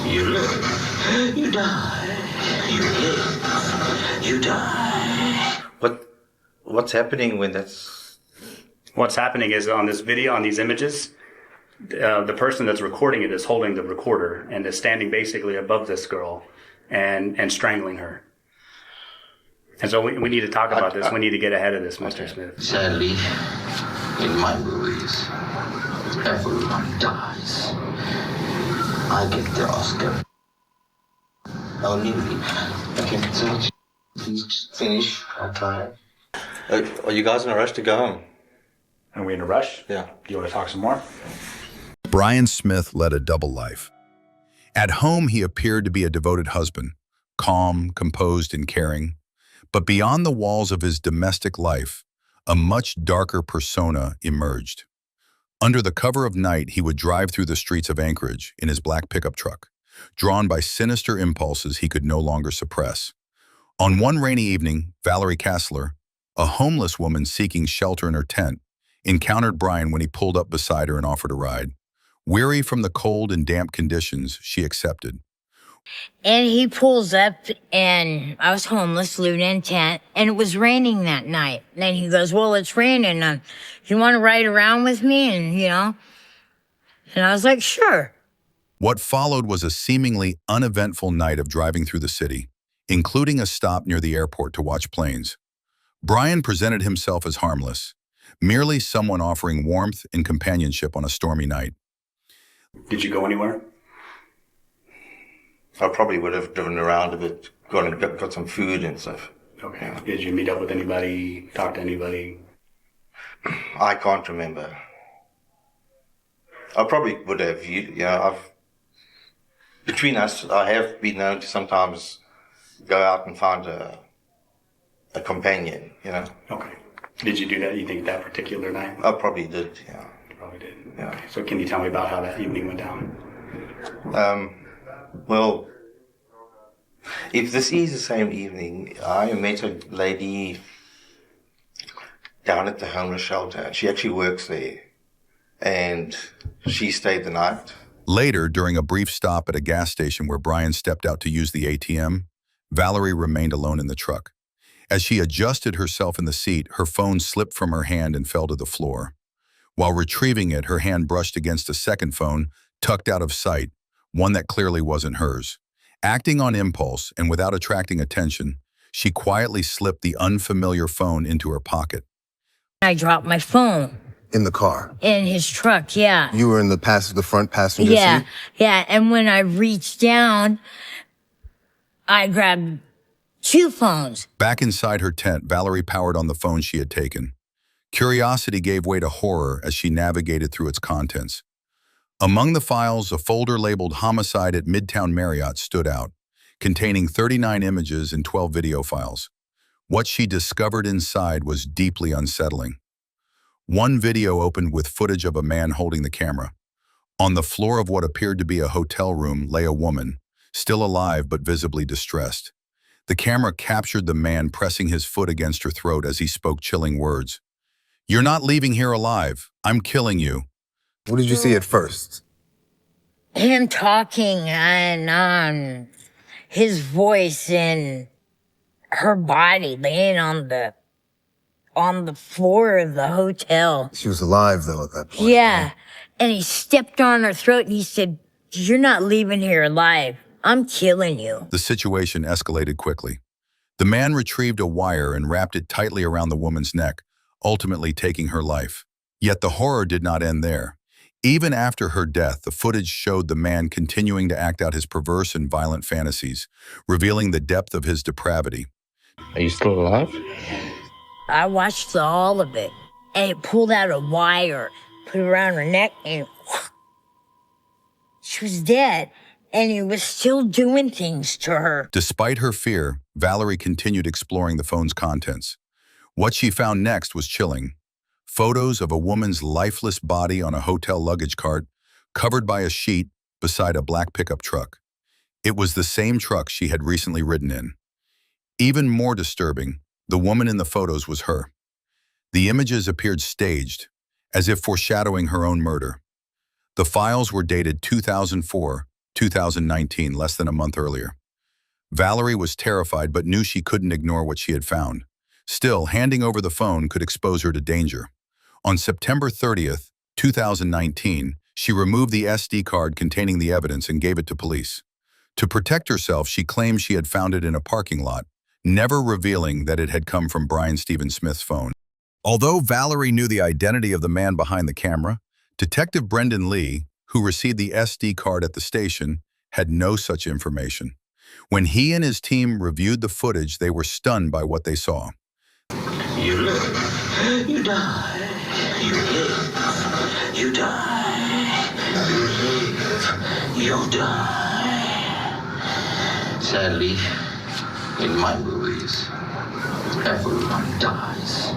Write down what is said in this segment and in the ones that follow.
You live, you die. You live, you die. What's happening when that's... What's happening is on this video, on these images, the person that's recording it is holding the recorder and is standing basically above this girl and strangling her. And so we need to talk about this. We need to get ahead of this, Mr. Smith. Sadly, in my movies, everyone dies. I get the Oscar. Only me. Okay, please finish. I'm tired. Are you guys in a rush to go home? Are we in a rush? Yeah. Do you want to talk some more? Brian Smith led a double life. At home, he appeared to be a devoted husband, calm, composed, and caring. But beyond the walls of his domestic life, a much darker persona emerged. Under the cover of night, he would drive through the streets of Anchorage in his black pickup truck, drawn by sinister impulses he could no longer suppress. On one rainy evening, Valerie Kessler, a homeless woman seeking shelter in her tent, encountered Brian when he pulled up beside her and offered a ride. Weary from the cold and damp conditions, she accepted. And he pulls up, and I was homeless, living in a tent, and it was raining that night. And he goes, well, it's raining. You want to ride around with me? And I was like, sure. What followed was a seemingly uneventful night of driving through the city, including a stop near the airport to watch planes. Brian presented himself as harmless, merely someone offering warmth and companionship on a stormy night. Did you go anywhere? I probably would have driven around a bit, got some food and stuff. Okay. Did you meet up with anybody, talk to anybody? I can't remember. I probably would have. Between us, I have been known to sometimes go out and find a companion, Okay. Did you do that, you think, that particular night? I probably did, yeah. You probably did. Yeah. Okay. So can you tell me about how that evening went down? Well, if this is the same evening, I met a lady down at the homeless shelter. She actually works there, and she stayed the night. Later, during a brief stop at a gas station where Brian stepped out to use the ATM, Valerie remained alone in the truck. As she adjusted herself in the seat, her phone slipped from her hand and fell to the floor. While retrieving it, her hand brushed against a second phone, tucked out of sight, one that clearly wasn't hers. Acting on impulse and without attracting attention, she quietly slipped the unfamiliar phone into her pocket. I dropped my phone. In the car? In his truck, yeah. You were in the front passenger seat? Yeah. And when I reached down, I grabbed 2 phones. Back inside her tent, Valerie powered on the phone she had taken. Curiosity gave way to horror as she navigated through its contents. Among the files, a folder labeled Homicide at Midtown Marriott stood out, containing 39 images and 12 video files. What she discovered inside was deeply unsettling. One video opened with footage of a man holding the camera. On the floor of what appeared to be a hotel room lay a woman, still alive but visibly distressed. The camera captured the man pressing his foot against her throat as he spoke chilling words. "You're not leaving here alive. I'm killing you." What did you see at first? Him talking and his voice and her body laying on the floor of the hotel. She was alive, though, at that point. Yeah. Right? And he stepped on her throat and he said, "You're not leaving here alive. I'm killing you." The situation escalated quickly. The man retrieved a wire and wrapped it tightly around the woman's neck, ultimately taking her life. Yet the horror did not end there. Even after her death, the footage showed the man continuing to act out his perverse and violent fantasies, revealing the depth of his depravity. Are you still alive? I watched all of it. And it pulled out a wire, put it around her neck, and she was dead. And he was still doing things to her. Despite her fear, Valerie continued exploring the phone's contents. What she found next was chilling. Photos of a woman's lifeless body on a hotel luggage cart, covered by a sheet beside a black pickup truck. It was the same truck she had recently ridden in. Even more disturbing, the woman in the photos was her. The images appeared staged, as if foreshadowing her own murder. The files were dated 2004 2019, less than a month earlier. Valerie was terrified but knew she couldn't ignore what she had found. Still, handing over the phone could expose her to danger. On September 30th, 2019, she removed the SD card containing the evidence and gave it to police. To protect herself, she claimed she had found it in a parking lot, never revealing that it had come from Brian Stephen Smith's phone. Although Valerie knew the identity of the man behind the camera, Detective Brendan Lee, who received the SD card at the station, had no such information. When he and his team reviewed the footage, they were stunned by what they saw. You live, you die. You live, you die. You live, you die. Sadly, in my movies, everyone dies.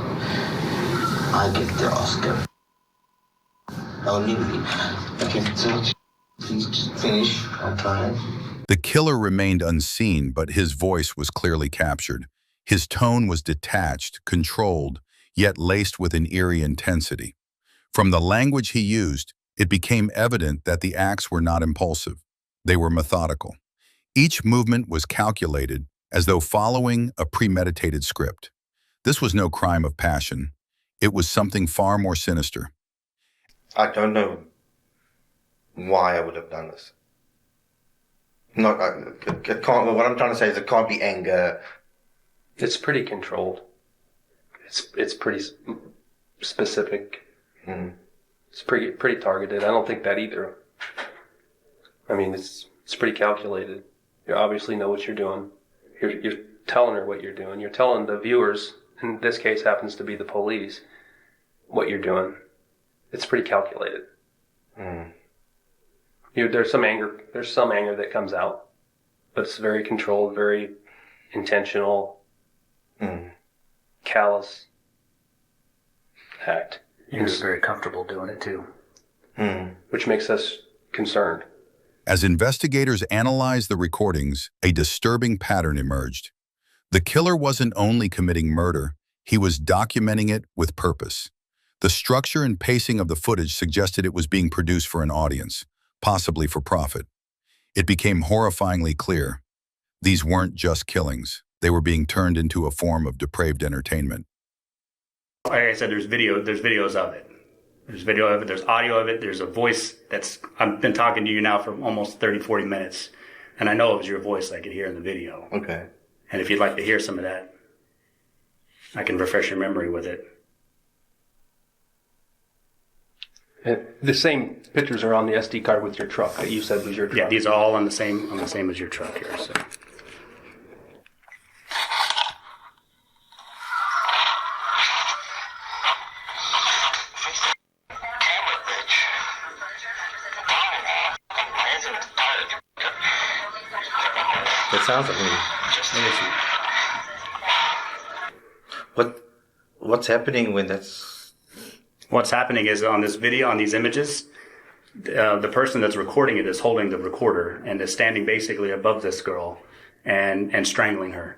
I get the Oscar. Oh, Newbie. Okay, so please just finish. I'm trying. The killer remained unseen, but his voice was clearly captured. His tone was detached, controlled, yet laced with an eerie intensity. From the language he used, it became evident that the acts were not impulsive. They were methodical. Each movement was calculated, as though following a premeditated script. This was no crime of passion. It was something far more sinister. I don't know why I would have done this. It can't. What I'm trying to say is it can't be anger. It's pretty controlled. It's pretty specific. Mm. It's pretty targeted. I don't think that either. I mean, it's pretty calculated. You obviously know what you're doing. You're telling her what you're doing. You're telling the viewers, in this case happens to be the police, what you're doing. It's pretty calculated. Mm. There's some anger that comes out, but it's very controlled, very intentional, callous act. You're very comfortable doing it too. Which makes us concerned. As investigators analyzed the recordings, a disturbing pattern emerged. The killer wasn't only committing murder, he was documenting it with purpose. The structure and pacing of the footage suggested it was being produced for an audience, possibly for profit. It became horrifyingly clear. These weren't just killings. They were being turned into a form of depraved entertainment. Like I said, there's videos of it. There's video of it, there's audio of it, there's a voice I've been talking to you now for almost 30, 40 minutes, and I know it was your voice I could hear in the video. Okay. And if you'd like to hear some of that, I can refresh your memory with it. And the same pictures are on the SD card with your truck that you said was your truck. Yeah, these are all on the same as your truck here. So. It sounds like me. What's happening when that's... What's happening is on this video, on these images, the person that's recording it is holding the recorder and is standing basically above this girl and strangling her.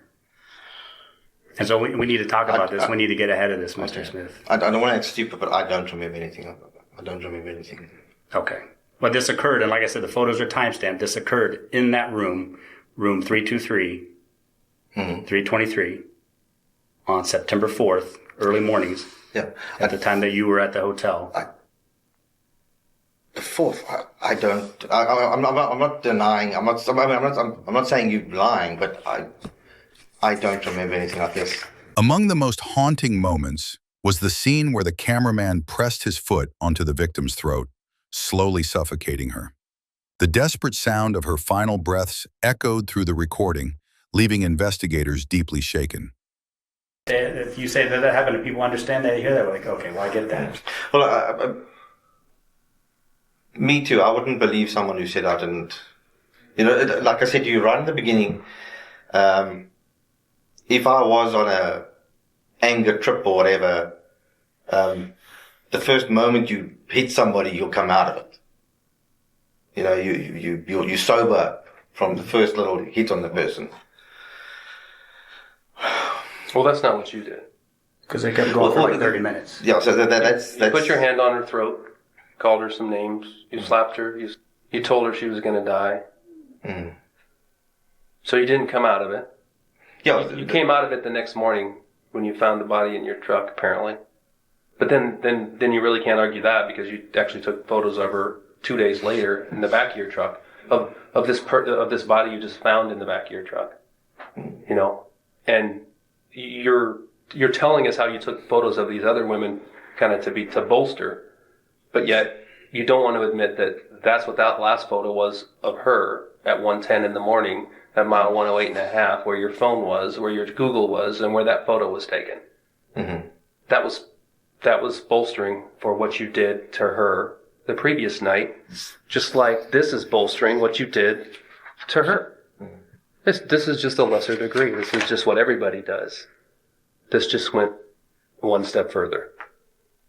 And so we need to talk about this. We need to get ahead of this, Mr. Smith. I don't want to act stupid, but I don't remember anything. I don't remember anything. Okay. Well, this occurred, and like I said, the photos are timestamped. This occurred in that room 323, 323, on September 4th, early mornings. Yeah. At the time that you were at the hotel. The 4th, I'm not denying. I'm not saying you're lying, but I don't remember anything like this. Among the most haunting moments was the scene where the cameraman pressed his foot onto the victim's throat, slowly suffocating her. The desperate sound of her final breaths echoed through the recording, leaving investigators deeply shaken. If you say that happened and people understand that, you hear that, like, okay, well, I get that. Well, me too. I wouldn't believe someone who said I didn't. You know, like I said to you right in the beginning, if I was on a anger trip or whatever, the first moment you hit somebody, you'll come out of it. You know, you sober from the first little hit on the person. Well, that's not what you did. Because they kept going for like 30 minutes. Yeah, so that's... You put your hand on her throat, called her some names, you slapped her, you told her she was going to die, Mm. So you didn't come out of it. Yeah, You came out of it the next morning when you found the body in your truck, apparently. But then you really can't argue that because you actually took photos of her 2 days later in the back of your truck of this body you just found in the back of your truck. You know, and you're telling us how you took photos of these other women kind of to bolster, but yet you don't want to admit that that's what that last photo was of her at 1:10 in the morning at mile 108.5, where your phone was, where your Google was, and where that photo was taken. Mm-hmm. That was bolstering for what you did to her the previous night, just like this is bolstering what you did to her. This is just a lesser degree. This is just what everybody does. This just went one step further.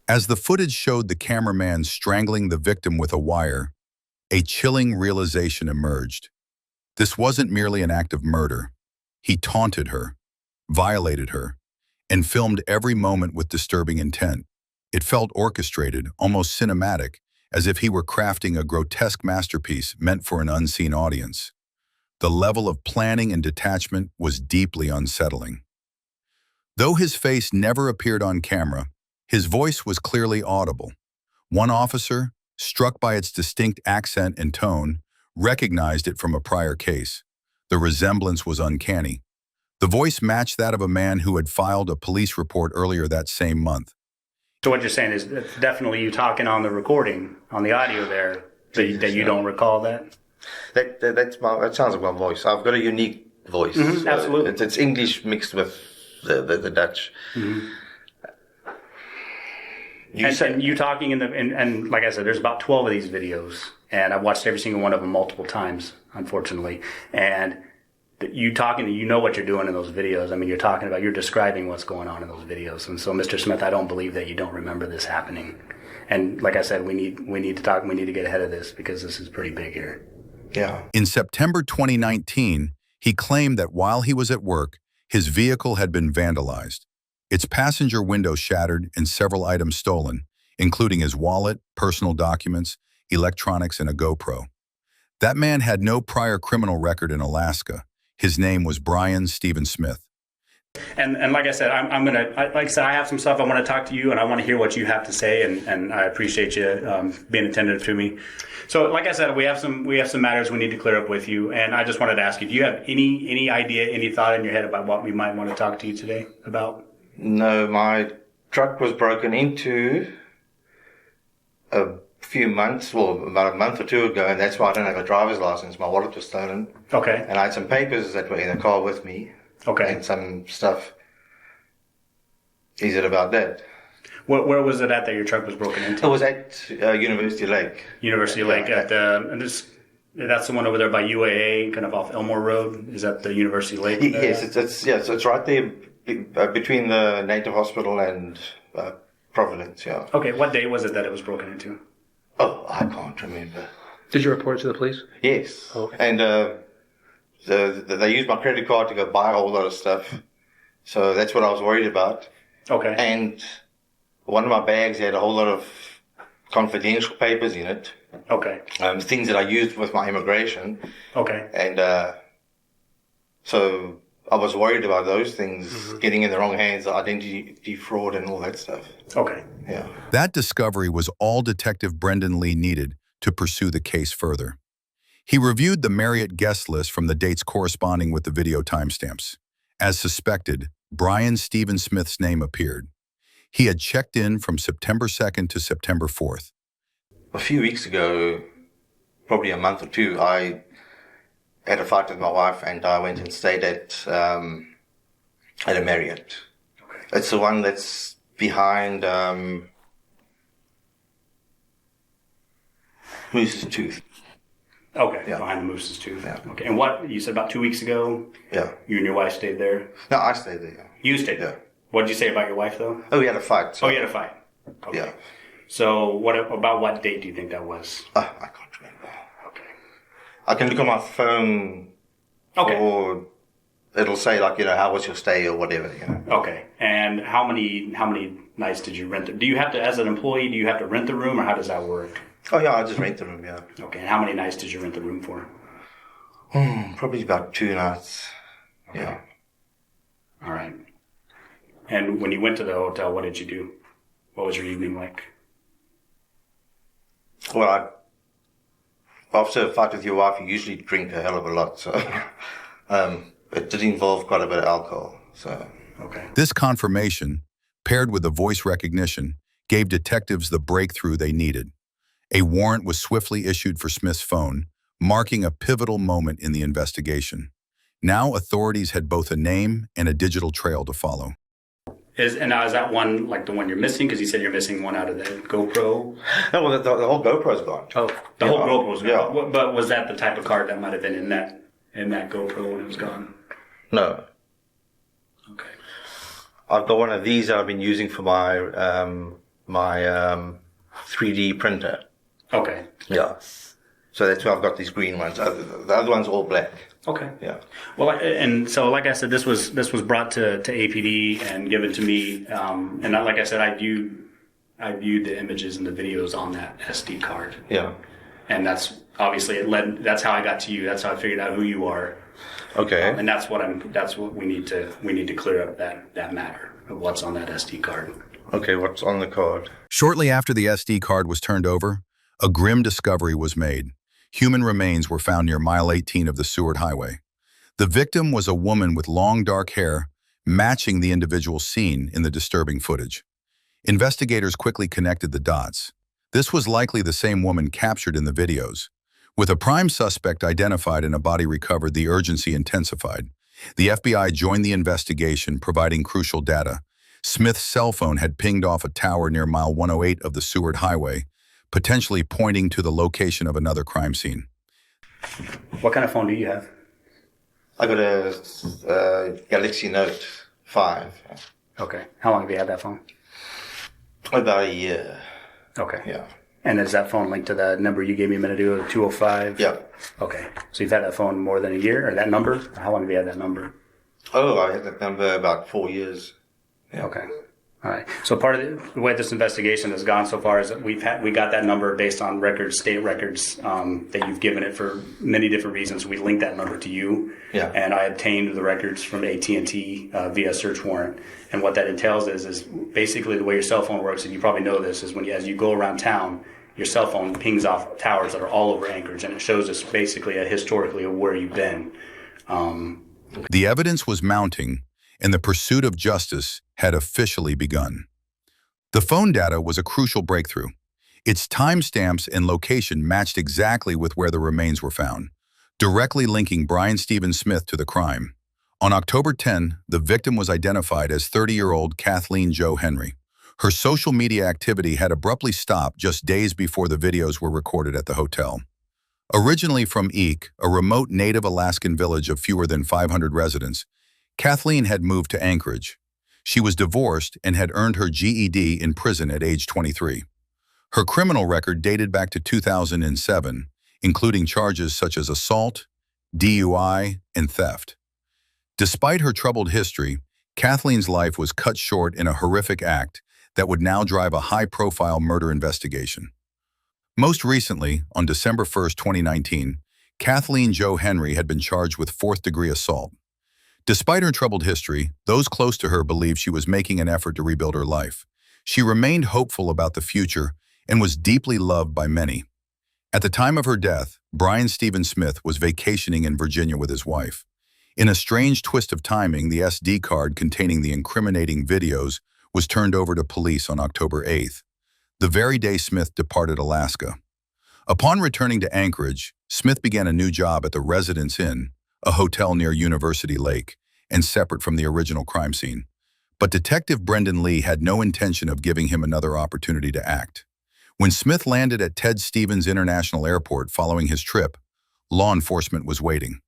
As the footage showed the cameraman strangling the victim with a wire, a chilling realization emerged. This wasn't merely an act of murder. He taunted her, violated her, and filmed every moment with disturbing intent. It felt orchestrated, almost cinematic, as if he were crafting a grotesque masterpiece meant for an unseen audience. The level of planning and detachment was deeply unsettling. Though his face never appeared on camera, his voice was clearly audible. One officer, struck by its distinct accent and tone, recognized it from a prior case. The resemblance was uncanny. The voice matched that of a man who had filed a police report earlier that same month. So what you're saying is it's definitely you talking on the recording, on the audio there, that you don't recall that? That sounds like my voice. I've got a unique voice. Mm-hmm, absolutely. It's English mixed with the Dutch. Mm-hmm. And you talking and like I said, there's about 12 of these videos, and I've watched every single one of them multiple times, unfortunately. And you talking, you know what you're doing in those videos. I mean, you're describing what's going on in those videos. And so, Mr. Smith, I don't believe that you don't remember this happening. And like I said, we need to talk. We need to get ahead of this because this is pretty big here. Yeah. In September 2019, he claimed that while he was at work, his vehicle had been vandalized. Its passenger window shattered and several items stolen, including his wallet, personal documents, electronics, and a GoPro. That man had no prior criminal record in Alaska. His name was Brian Stephen Smith. And like I said, I have some stuff I want to talk to you, and I want to hear what you have to say, and I appreciate you being attentive to me. So, like I said, we have some matters we need to clear up with you, and I just wanted to ask you, do you have any idea, any thought in your head about what we might want to talk to you today about? No, my truck was broken into a few months, well, about a month or two ago, and that's why I don't have a driver's license. My wallet was stolen. Okay. And I had some papers that were in the car with me. Okay. And some stuff. Is it about that? Where was it at that your truck was broken into? It was at University Lake. University Lake at that's the one over there by UAA, kind of off Elmore Road. Is that the University Lake? Yes, it's right there between the Native Hospital and Providence. Yeah. Okay, what day was it that it was broken into? Oh, I can't remember. Did you report it to the police? Yes. Okay. And they used my credit card to go buy a whole lot of stuff. So that's what I was worried about. Okay. And one of my bags had a whole lot of confidential papers in it. Okay. Things that I used with my immigration. Okay. And so I was worried about those things getting in the wrong hands, identity fraud and all that stuff. Okay. Yeah. That discovery was all Detective Brendan Lee needed to pursue the case further. He reviewed the Marriott guest list from the dates corresponding with the video timestamps. As suspected, Brian Stephen Smith's name appeared. He had checked in from September 2nd to September 4th. A few weeks ago, probably a month or two, I had a fight with my wife and I went and stayed at a Marriott. Okay. It's the one that's behind Moose's Tooth. Okay, yeah. Behind the Moose's Tooth. Yeah. Okay, and what, you said about 2 weeks ago? Yeah. You and your wife stayed there? No, I stayed there. Yeah. You stayed there? What did you say about your wife, though? Oh, we had a fight. So. Oh, you had a fight? Okay. Yeah. So about what date do you think that was? I can't remember. Okay. I can look on my phone. Okay. Or it'll say, like, how was your stay or whatever, Okay. And how many nights did you rent? Do you have to, as an employee, do you have to rent the room, or how does that work? Oh, yeah, I just rent the room, yeah. Okay. And how many nights did you rent the room for? Probably about 2 nights. Yeah. All right. And when you went to the hotel, what did you do? What was your evening like? Well, after a fight with your wife, you usually drink a hell of a lot. So it did involve quite a bit of alcohol. So okay. This confirmation, paired with the voice recognition, gave detectives the breakthrough they needed. A warrant was swiftly issued for Smith's phone, marking a pivotal moment in the investigation. Now authorities had both a name and a digital trail to follow. Is that one like the one you're missing? Because you said you're missing one out of the GoPro. no, well, the whole GoPro's gone. Oh, the whole GoPro's gone. Yeah. But was that the type of card that might have been in that GoPro when it was gone? No. Okay. I've got one of these that I've been using for my 3D printer. Okay. Yeah. So that's why I've got these green ones. The other one's all black. Okay. Yeah. Well, and so like I said, this was brought to APD and given to me, and like I said, I viewed the images and the videos on that SD card. Yeah. And that's obviously that's how I got to you. That's how I figured out who you are. Okay. And that's what we need to clear up that matter of what's on that SD card. Okay, what's on the card? Shortly after the SD card was turned over, a grim discovery was made. Human remains were found near mile 18 of the Seward Highway. The victim was a woman with long dark hair, matching the individual seen in the disturbing footage. Investigators quickly connected the dots. This was likely the same woman captured in the videos. With a prime suspect identified and a body recovered, the urgency intensified. The FBI joined the investigation, providing crucial data. Smith's cell phone had pinged off a tower near mile 108 of the Seward Highway, potentially pointing to the location of another crime scene. What kind of phone do you have? I got a Galaxy Note 5. Okay. How long have you had that phone? About a year. Okay. Yeah. And is that phone linked to the number you gave me a minute ago, 205? Yeah. Okay. So you've had that phone more than a year, or that number? How long have you had that number? Oh, I had that number about 4 years. Yeah. Okay. All right. So part of the way this investigation has gone so far is that we got that number based on records, state records, that you've given it for many different reasons. We linked that number to you. Yeah. And I obtained the records from AT&T via search warrant. And what that entails is basically the way your cell phone works, and you probably know this, is as you go around town, your cell phone pings off towers that are all over Anchorage, and it shows us basically historically of where you've been. The evidence was mounting, and the pursuit of justice had officially begun. The phone data was a crucial breakthrough. Its timestamps and location matched exactly with where the remains were found, directly linking Brian Stephen Smith to the crime. On October 10, the victim was identified as 30-year-old Kathleen Jo Henry. Her social media activity had abruptly stopped just days before the videos were recorded at the hotel. Originally from Eek, a remote native Alaskan village of fewer than 500 residents, Kathleen had moved to Anchorage. She was divorced and had earned her GED in prison at age 23. Her criminal record dated back to 2007, including charges such as assault, DUI, and theft. Despite her troubled history, Kathleen's life was cut short in a horrific act that would now drive a high-profile murder investigation. Most recently, on December 1, 2019, Kathleen Jo Henry had been charged with fourth-degree assault. Despite her troubled history, those close to her believed she was making an effort to rebuild her life. She remained hopeful about the future and was deeply loved by many. At the time of her death, Brian Stephen Smith was vacationing in Virginia with his wife. In a strange twist of timing, the SD card containing the incriminating videos was turned over to police on October 8th, the very day Smith departed Alaska. Upon returning to Anchorage, Smith began a new job at the Residence Inn, a hotel near University Lake, and separate from the original crime scene. But Detective Brendan Lee had no intention of giving him another opportunity to act. When Smith landed at Ted Stevens International Airport following his trip, law enforcement was waiting.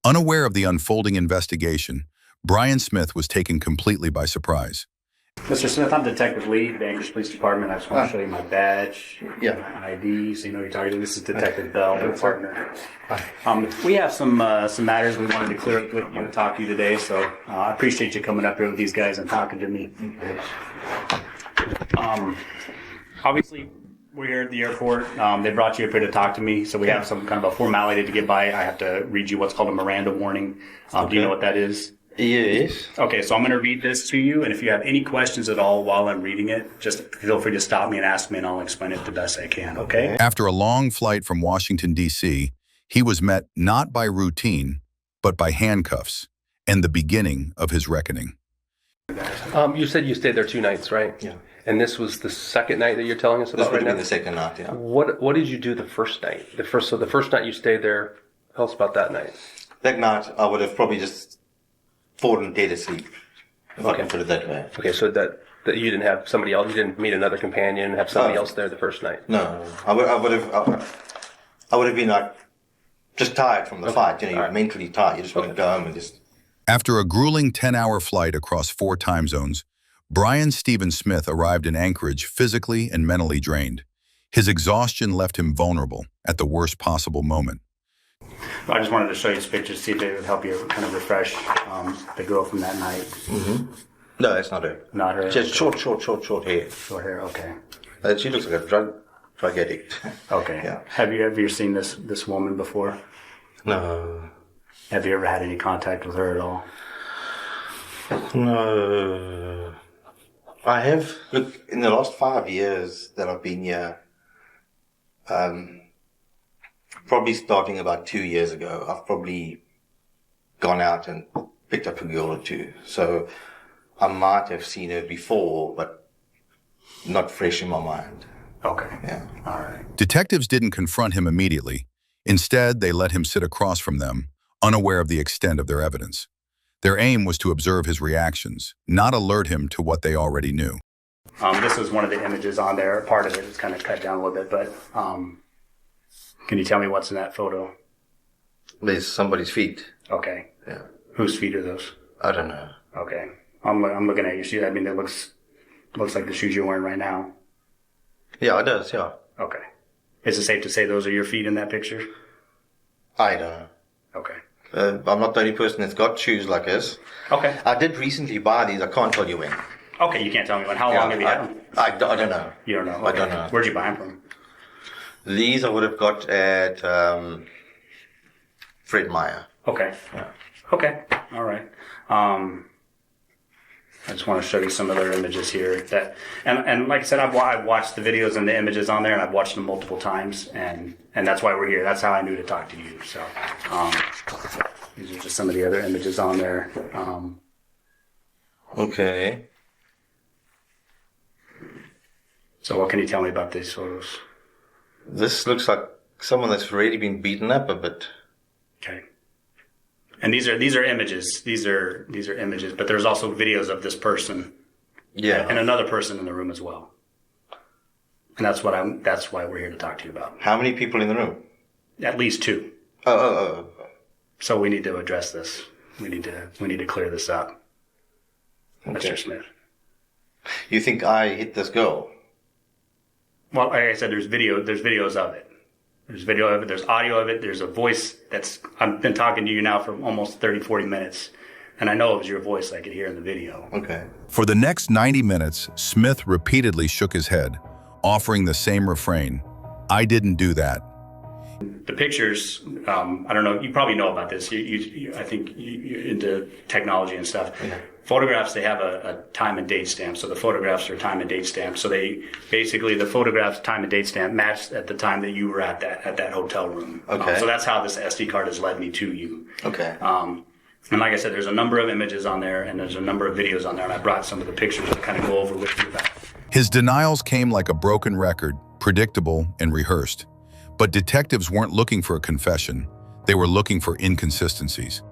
Unaware of the unfolding investigation, Brian Smith was taken completely by surprise. Mr. Smith, I'm Detective Lee, the Anchorage Police Department. I just want to show you my badge, Yeah. ID, so you know who you're talking to. This is Detective Bell, my partner. We have some matters we wanted to clear up with you and talk to you today, so I appreciate you coming up here with these guys and talking to me. Obviously, We're here at the airport. They brought you up here to talk to me, so we have some kind of a formality to get by. I have to read you what's called a Miranda warning. Do you know what that is? Yes. Okay, so I'm going to read this to you, and if you have any questions at all while I'm reading it, just feel free to stop me and ask me, and I'll explain it the best I can, okay? After a long flight from Washington, D.C., he was met not by routine, but by handcuffs and the beginning of his reckoning. You said you stayed there 2 nights, right? Yeah. And this was the second night that you're telling us This about would right have been now? the second night, yeah. What did you do the first night? The first night you stayed there, tell us about that night. That night, I would have probably just fallen dead asleep, if I can put it that way. Okay, so that you didn't have somebody else, you didn't meet another companion, have somebody else there the first night. No, I would have been like, just tired from the fight, you know, you're mentally tired, you just want to go home and just... After a grueling 10-hour flight across 4 time zones, Brian Stephen Smith arrived in Anchorage physically and mentally drained. His exhaustion left him vulnerable at the worst possible moment. I just wanted to show you some pictures, see if it would help you kind of refresh the girl from that night. Mm-hmm. No, that's not her. Not her? She has short hair. Short hair, okay. She looks like a drug addict. Okay. Yeah. Have you ever seen this woman before? No. Have you ever had any contact with her at all? No. I have. Look, in the last 5 years that I've been here, probably starting about 2 years ago, I've probably gone out and picked up a girl or two. So I might have seen her before, but not fresh in my mind. Okay. Yeah. All right. Detectives didn't confront him immediately. Instead, they let him sit across from them, unaware of the extent of their evidence. Their aim was to observe his reactions, not alert him to what they already knew. This was one of the images on there. Part of it is kind of cut down a little bit, but can you tell me what's in that photo? There's somebody's feet. Okay. Yeah. Whose feet are those? I don't know. Okay. I'm looking at your shoes. I mean, it looks like the shoes you're wearing right now. Yeah, it does, yeah. Okay. Is it safe to say those are your feet in that picture? I don't know. Okay. I'm not the only person that's got shoes like this. Okay. I did recently buy these. I can't tell you when. Okay, you can't tell me when. How long have you had them? I don't know. You don't know? Okay. I don't know. Where'd you buy them from? These I would have got at Fred Meyer. Okay. Yeah. Okay. All right. I just want to show you some other images here that, and like I said, I've watched the videos and the images on there, and I've watched them multiple times, and that's why we're here. That's how I knew to talk to you. So, these are just some of the other images on there. Okay. So what can you tell me about these photos? This looks like someone that's already been beaten up a bit. Okay. And these are images. These are images, but there's also videos of this person. Yeah. And another person in the room as well. And that's why we're here to talk to you about. How many people in the room? At least 2. Oh. So we need to address this. We need to clear this up. Okay. Mr. Smith. You think I hit this girl? Well, like I said, there's videos of it. There's video of it, there's audio of it, there's a voice I've been talking to you now for almost 30, 40 minutes. And I know it was your voice I could hear in the video. Okay. For the next 90 minutes, Smith repeatedly shook his head, offering the same refrain, "I didn't do that." The pictures, I don't know, you probably know about this. I think you're into technology and stuff. Yeah. Photographs, they have a time and date stamp. So the photographs are time and date stamped. So they basically, the photographs time and date stamp matched at the time that you were at that hotel room. Okay. So that's how this SD card has led me to you. Okay. And like I said, there's a number of images on there and there's a number of videos on there. And I brought some of the pictures to kind of go over with you about. His denials came like a broken record, predictable and rehearsed. But detectives weren't looking for a confession. They were looking for inconsistencies.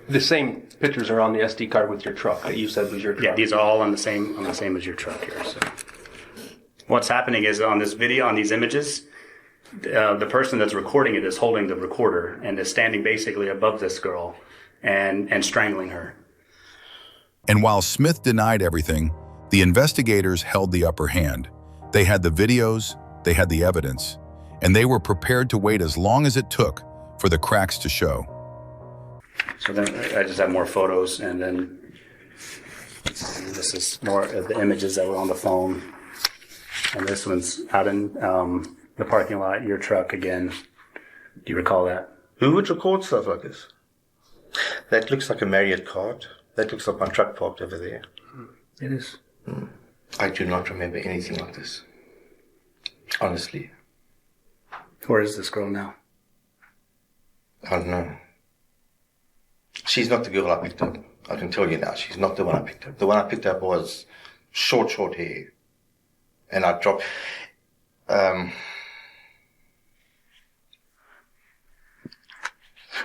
The same pictures are on the SD card with your truck that you said was your truck. Yeah, these are all on the same as your truck here. So what's happening is on this video, on these images, the person that's recording it is holding the recorder and is standing basically above this girl and strangling her. And while Smith denied everything, the investigators held the upper hand. They had the videos, they had the evidence, and they were prepared to wait as long as it took for the cracks to show. So then I just have more photos, and then this is more of the images that were on the phone. And this one's out in the parking lot, your truck again. Do you recall that? Who would record stuff like this? That looks like a Marriott card. That looks like my truck parked over there. It is. I do not remember anything like this. Honestly. Where is this girl now? I don't know. She's not the girl I picked up. I can tell you now, she's not the one I picked up. The one I picked up was short hair. And I dropped...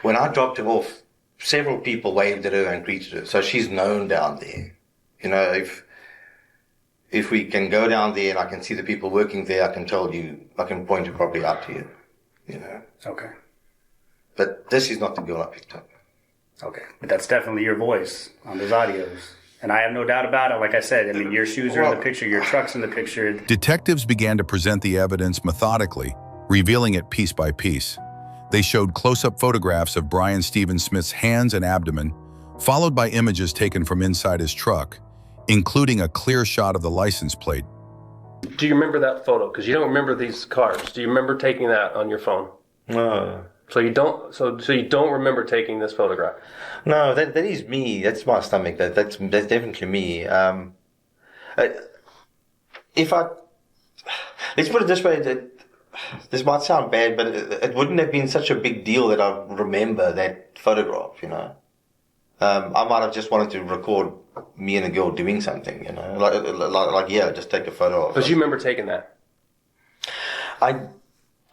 when I dropped her off, several people waved at her and greeted her. So she's known down there. You know, if we can go down there and I can see the people working there, I can tell you, I can point you probably out to you. You know? Okay. But this is not the girl I picked up. Okay. But that's definitely your voice on those audios. And I have no doubt about it. Like I said, I mean, your shoes are in the picture, your truck's in the picture. Detectives began to present the evidence methodically, revealing it piece by piece. They showed close-up photographs of Brian Stephen Smith's hands and abdomen, followed by images taken from inside his truck, including a clear shot of the license plate. Do you remember that photo? Because you don't remember these cars. Do you remember taking that on your phone? No. So you don't. So you don't remember taking this photograph. No, that is me. That's my stomach. That's definitely me. If I let's put it this way, this might sound bad, but it wouldn't have been such a big deal that I remember that photograph. You know, I might have just wanted to record me and a girl doing something. You know, like yeah, just take a photo of. But you remember taking that?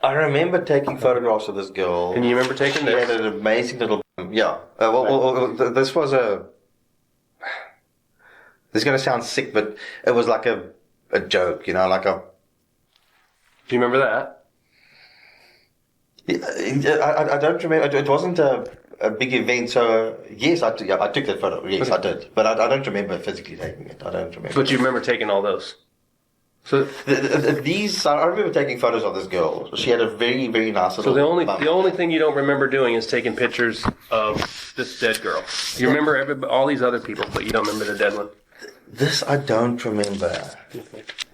I remember taking photographs of this girl. Can you remember taking this? She had an amazing little... Yeah. This was a... This is going to sound sick, but it was like a joke, you know, like a... Do you remember that? I don't remember. It wasn't a big event, so yes, I took that photo. Yes, I did. But I don't remember physically taking it. I don't remember. But you remember taking all those? So I remember taking photos of this girl. She had a very, very nice little... So the only thing you don't remember doing is taking pictures of this dead girl. You remember all these other people, but you don't remember the dead one. This I don't remember.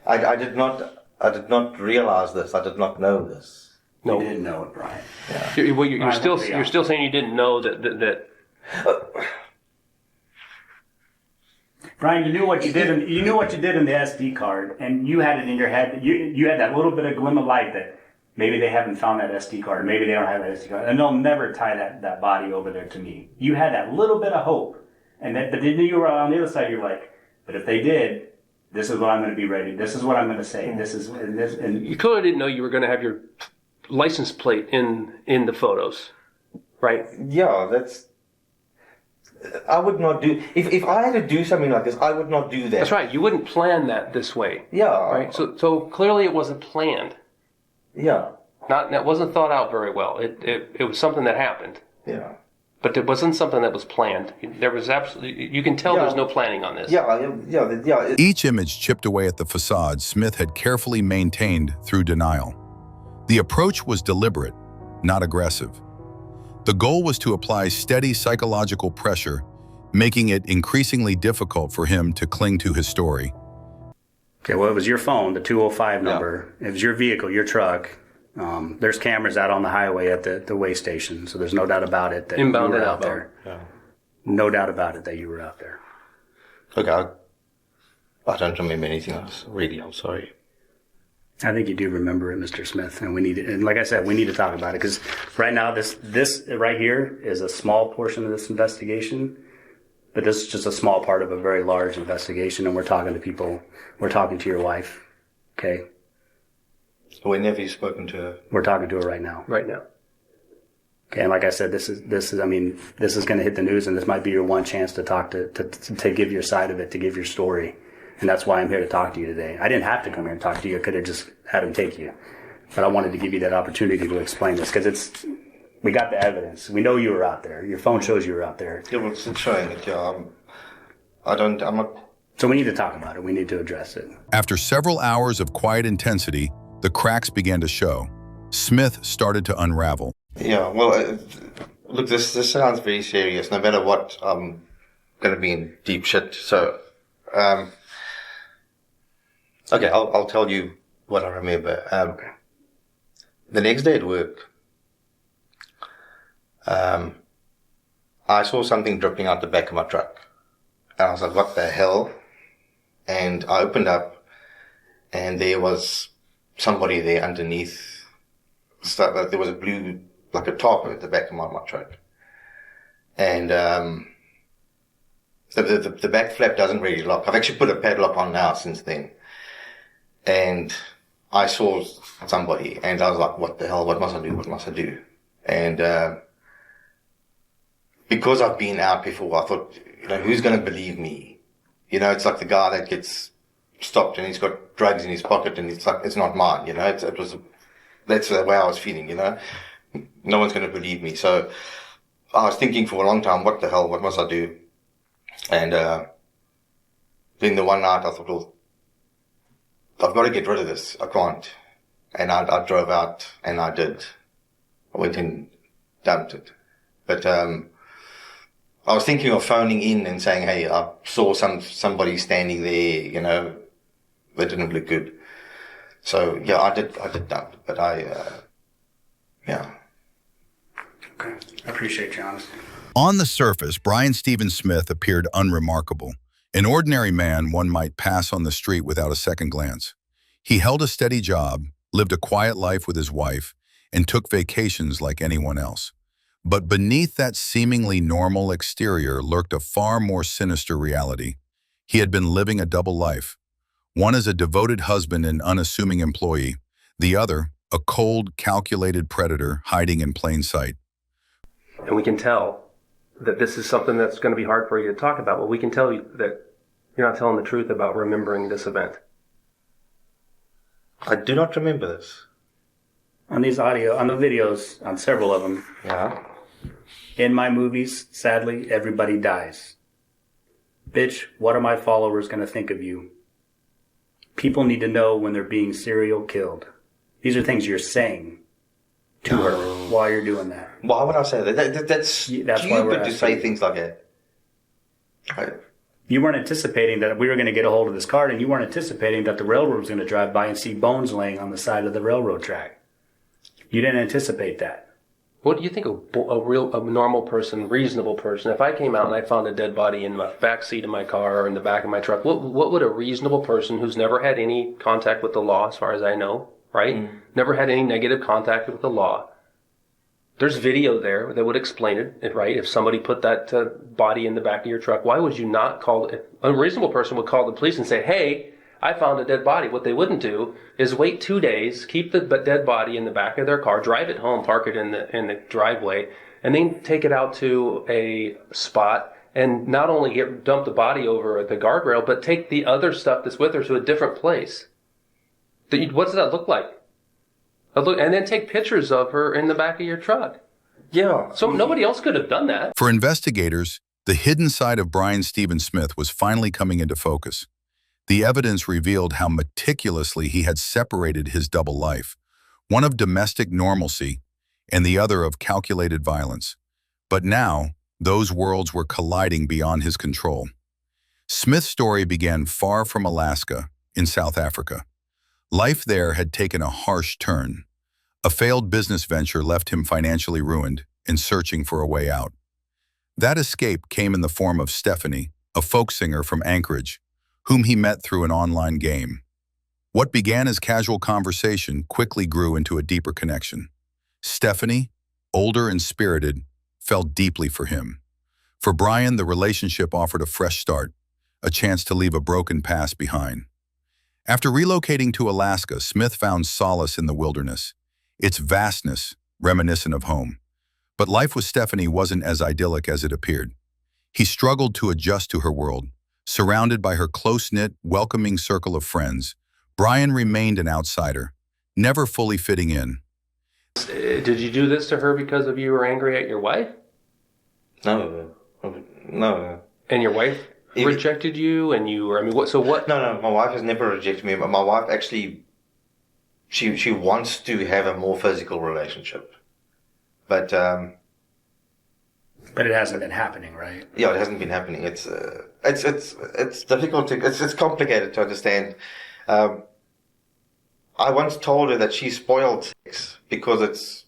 I did not realize this. I did not know this. No, you didn't know it, Brian. Yeah. You're still saying you didn't know that. Brian, you knew what you did. You knew what you did in the SD card, and you had it in your head. You had that little bit of glimmer of light that maybe they haven't found that SD card, maybe they don't have that SD card, and they'll never tie that body over there to me. You had that little bit of hope, but then you were on the other side. You're like, but if they did, this is what I'm going to be ready. This is what I'm going to say. And you clearly didn't know you were going to have your license plate in the photos, right? Yeah, that's... I would not do... If I had to do something like this, I would not do that. That's right. You wouldn't plan that this way. Yeah. Right? So clearly it wasn't planned. Yeah. That wasn't thought out very well. It was something that happened. Yeah. But it wasn't something that was planned. There was absolutely... You can tell there's no planning on this. Yeah. Each image chipped away at the facade Smith had carefully maintained through denial. The approach was deliberate, not aggressive. The goal was to apply steady psychological pressure, making it increasingly difficult for him to cling to his story. Okay, well, it was your phone, the 205 number. Yeah. It was your vehicle, your truck. There's cameras out on the highway at the way station, so there's no doubt about it that inbound you were and out outbound. there. Yeah. No doubt about it that you were out there. Okay, I don't remember anything else. Really, I'm sorry. I think you do remember it, Mr. Smith, and and like I said, we need to talk about it because right now this right here is a small portion of this investigation, but this is just a small part of a very large investigation, and we're talking to people. We're talking to your wife, okay? When have you spoken to her? We're talking to her right now. Right now. Okay, and like I said, this is this is going to hit the news, and this might be your one chance to talk to give your side of it, to give your story. And that's why I'm here to talk to you today. I didn't have to come here and talk to you. I could have just had him take you. But I wanted to give you that opportunity to explain this because we got the evidence. We know you were out there. Your phone shows you were out there. Yeah, well, it's showing it, yeah. I'm not... So we need to talk about it. We need to address it. After several hours of quiet intensity, the cracks began to show. Smith started to unravel. Yeah, well, look, this sounds very serious. No matter what, I'm going to be in deep shit. So, okay, I'll tell you what I remember. Okay. The next day at work, I saw something dripping out the back of my truck. And I was like, what the hell? And I opened up, and there was somebody there underneath. So there was a blue, like a tarp at the back of my truck. And the back flap doesn't really lock. I've actually put a padlock on now since then. And I saw somebody, and I was like, what the hell? What must I do? What must I do? And because I've been out before, I thought, who's going to believe me? It's like the guy that gets stopped and he's got drugs in his pocket, and it's like, it's not mine, that's the way I was feeling, No one's going to believe me. So I was thinking for a long time, what the hell? What must I do? And then the one night I thought, well, I've got to get rid of this. I can't. And I drove out, and I did. I went and dumped it. But I was thinking of phoning in and saying, hey, I saw somebody standing there, that didn't look good. So yeah, I did dump it, but yeah. Okay. I appreciate you, honesty. On the surface, Brian Stephen Smith appeared unremarkable. An ordinary man one might pass on the street without a second glance. He held a steady job, lived a quiet life with his wife, and took vacations like anyone else. But beneath that seemingly normal exterior lurked a far more sinister reality. He had been living a double life. One as a devoted husband and unassuming employee, the other, a cold, calculated predator hiding in plain sight. And we can tell that this is something that's going to be hard for you to talk about, but we can tell you that you're not telling the truth about remembering this event. I do not remember this. On the videos, on several of them. Yeah. In my movies, sadly, everybody dies. Bitch, what are my followers going to think of you? People need to know when they're being serial killed. These are things you're saying to her while you're doing that. Why would I say that? That's stupid to say things like that. Right. You weren't anticipating that we were going to get a hold of this card, and you weren't anticipating that the railroad was going to drive by and see bones laying on the side of the railroad track. You didn't anticipate that. What do you think a normal person, reasonable person, if I came out and I found a dead body in my back seat of my car or in the back of my truck, what would a reasonable person who's never had any contact with the law, as far as I know, right? Never had any negative contact with the law. There's video there that would explain it, right? If somebody put that body in the back of your truck, why would you not call it? A reasonable person would call the police and say, hey, I found a dead body. What they wouldn't do is wait 2 days, keep the dead body in the back of their car, drive it home, park it in the driveway, and then take it out to a spot and not only dump the body over at the guardrail, but take the other stuff that's with her to a different place. What does that look like? And then take pictures of her in the back of your truck. Yeah. So nobody else could have done that. For investigators, the hidden side of Brian Stephen Smith was finally coming into focus. The evidence revealed how meticulously he had separated his double life, one of domestic normalcy and the other of calculated violence. But now, those worlds were colliding beyond his control. Smith's story began far from Alaska, in South Africa. Life there had taken a harsh turn. A failed business venture left him financially ruined and searching for a way out. That escape came in the form of Stephanie, a folk singer from Anchorage, whom he met through an online game. What began as casual conversation quickly grew into a deeper connection. Stephanie, older and spirited, felt deeply for him. For Brian, the relationship offered a fresh start, a chance to leave a broken past behind. After relocating to Alaska, Smith found solace in the wilderness, its vastness reminiscent of home. But life with Stephanie wasn't as idyllic as it appeared. He struggled to adjust to her world. Surrounded by her close-knit, welcoming circle of friends, Brian remained an outsider, never fully fitting in. Did you do this to her because you were angry at your wife? No. And your wife rejected you, and you were, what? No, my wife has never rejected me, but my wife actually, she wants to have a more physical relationship. But it hasn't been happening, right? Yeah, it hasn't been happening. It's difficult to, it's complicated to understand. I I once told her that she spoiled sex because it's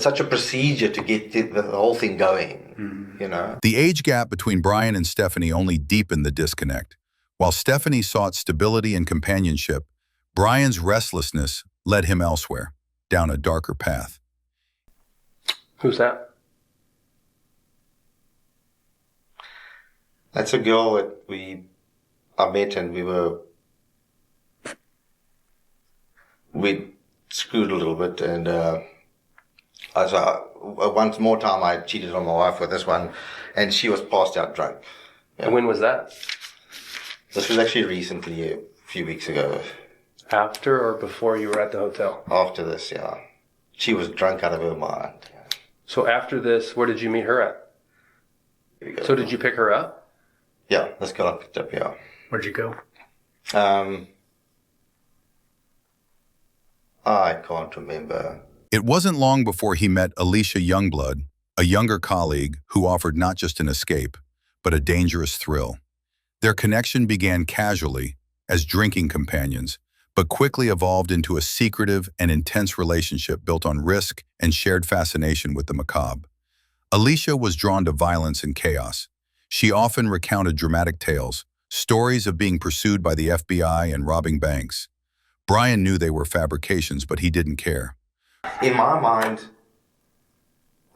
such a procedure to get the whole thing going, you know? The age gap between Brian and Stephanie only deepened the disconnect. While Stephanie sought stability and companionship, Brian's restlessness led him elsewhere, down a darker path. Who's that? That's a girl that I met, and we screwed a little bit, and once more time I cheated on my wife with this one, and she was passed out drunk. Yeah. And when was that? This was actually recently, a few weeks ago. After or before you were at the hotel? After this, yeah. She was drunk out of her mind. Yeah. So after this, where did you meet her at? So did you pick her up? Yeah, this girl I picked up, yeah. Where'd you go? I can't remember. It wasn't long before he met Alicia Youngblood, a younger colleague who offered not just an escape, but a dangerous thrill. Their connection began casually as drinking companions, but quickly evolved into a secretive and intense relationship built on risk and shared fascination with the macabre. Alicia was drawn to violence and chaos. She often recounted dramatic tales, stories of being pursued by the FBI and robbing banks. Brian knew they were fabrications, but he didn't care. In my mind,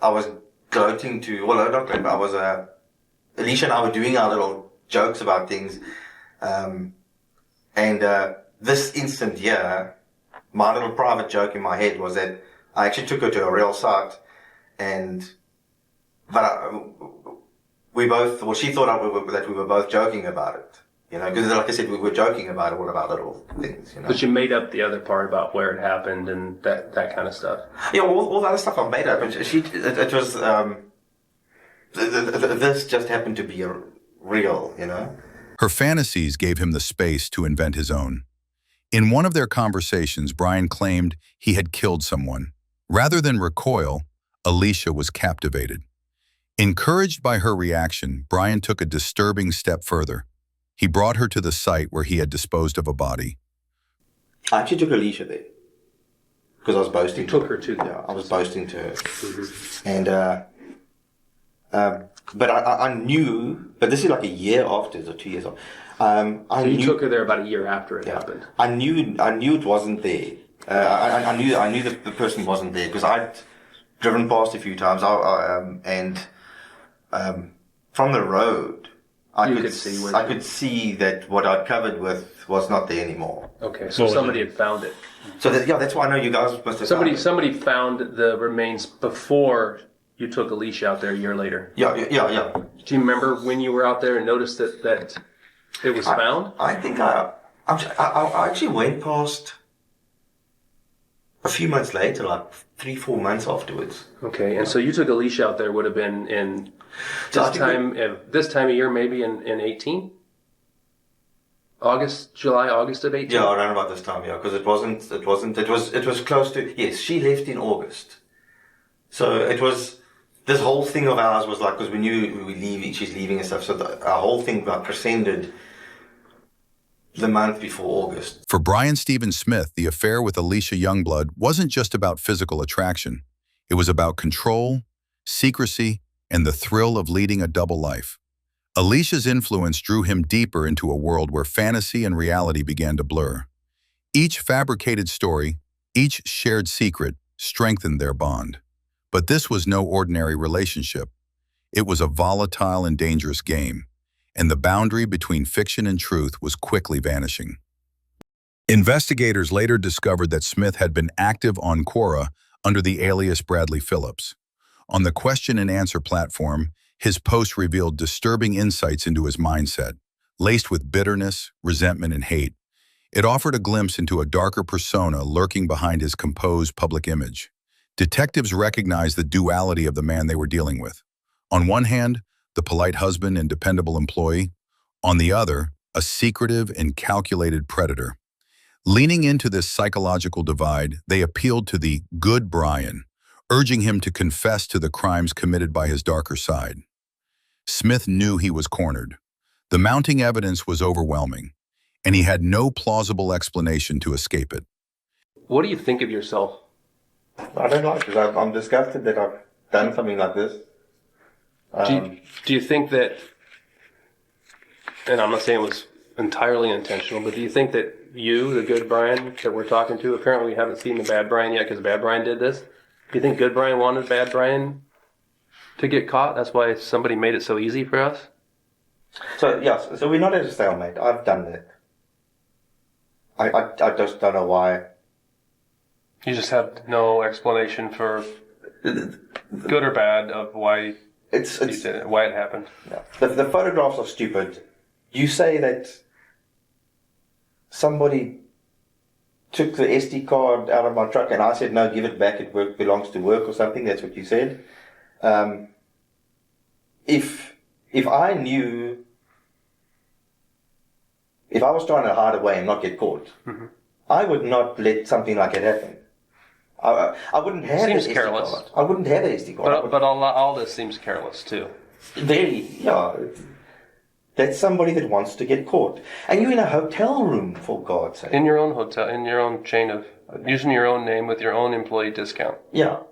I was gloating to, well, not gloating, but I was, Alicia and I were doing our little jokes about things. This instant here, my little private joke in my head was that I actually took her to a real site, she thought that we were both joking about it. You know, because like I said, we were joking about all of our little things, you know. But you made up the other part about where it happened and that kind of stuff. Yeah, all the other stuff I made up. And this just happened to be real, you know. Her fantasies gave him the space to invent his own. In one of their conversations, Brian claimed he had killed someone. Rather than recoil, Alicia was captivated. Encouraged by her reaction, Brian took a disturbing step further. He brought her to the site where he had disposed of a body. I actually took Alicia there because I was boasting. You took her to I was boasting to her, but I knew. But this is like a year after, or 2 years after. You took her there about a year after it happened. I knew it wasn't there. I knew the person wasn't there because I'd driven past a few times. From the road, I could see that what I'd covered with was not there anymore. Okay, so somebody had found it. So that's why I know you guys must have found it. Somebody found the remains before you took Alicia out there a year later. Yeah. Do you remember when you were out there and noticed that it was found? I think I actually went past a few months later, like 3-4 months afterwards. Okay, and so you took Alicia out there would have been in this time of year, maybe in 18? July, August of 18? Yeah, around about this time, yeah, because it was close to, yes, she left in August. So it was, this whole thing of ours was like, because we knew she's leaving and stuff, so our whole thing got transcended the month before August. For Brian Stephen Smith, the affair with Alicia Youngblood wasn't just about physical attraction. It was about control, secrecy, and the thrill of leading a double life. Alicia's influence drew him deeper into a world where fantasy and reality began to blur. Each fabricated story, each shared secret, strengthened their bond. But this was no ordinary relationship. It was a volatile and dangerous game, and the boundary between fiction and truth was quickly vanishing. Investigators later discovered that Smith had been active on Quora under the alias Bradley Phillips. On the question and answer platform, his post revealed disturbing insights into his mindset, laced with bitterness, resentment, and hate. It offered a glimpse into a darker persona lurking behind his composed public image. Detectives recognized the duality of the man they were dealing with. On one hand, the polite husband and dependable employee. On the other, a secretive and calculated predator. Leaning into this psychological divide, they appealed to the good Brian, urging him to confess to the crimes committed by his darker side. Smith knew he was cornered. The mounting evidence was overwhelming. and he had no plausible explanation to escape it. What do you think of yourself? I don't like it. I'm disgusted that I've done something like this. Do you think that, and I'm not saying it was entirely intentional, but do you think that you, the good Brian that we're talking to, apparently we haven't seen the bad Brian yet because bad Brian did this. Do you think good Brian wanted bad Brian to get caught? That's why somebody made it so easy for us? So, yes, so we're not at a stalemate. I've done that. I just don't know why. You just have no explanation for good or bad of why It's you did it, why it happened. Yeah. The photographs are stupid. You say that somebody took the SD card out of my truck and I said, no, give it back, it belongs to work or something. That's what you said. If I knew, if I was trying to hide away and not get caught, I would not let something like it happen. I wouldn't have Seems an SD careless. card. I wouldn't have an SD card. But all this seems careless too. Very, yeah. That's somebody that wants to get caught. And you're in a hotel room, for God's sake. In your own hotel, in your own chain of, using your own name with your own employee discount. Yeah.